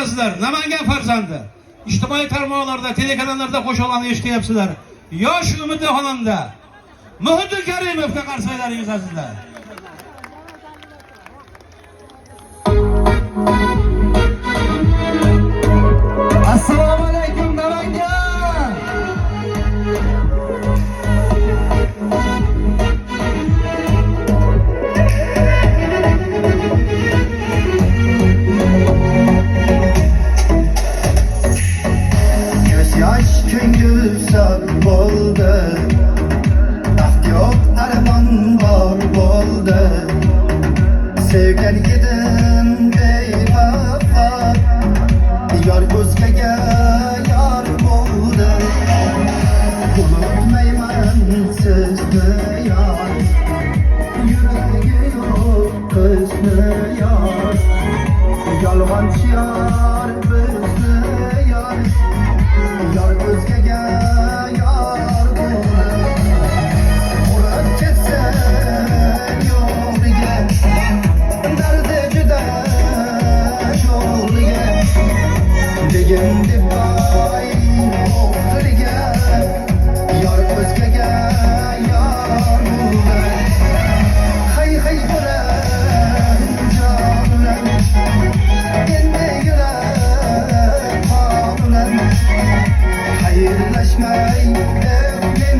yig'asizlar. Namangan farzandi. İjtimoiy tarmoqlarda, telekanallarda qo'shiqlarni eshityapsizlar. Yosh umidi xonanda Muhitdin Karimovga qarsaklar yig'asizlar. Assalomu alaykum Namangan. Yaş ko'ngil sar bo'ldi, baxt yo'q armon bor bo'ldi. Sevgan edim bevafo, yor o'zgaga yor bo'ldi. Unutmayman sizni yor, yuragi yo'q qizni yor. Yolg'onchi yor bizni yor, yor o'zgaga yor bo'ldi. Urib ketsan yo'liga, dardi juda sho'rliga. Degin deb boy o'g'liga, yor o'zgaga yor bo'ldi. Hay hay bilan jon bilan, endi yurak qon bilan. Xayrlashmay men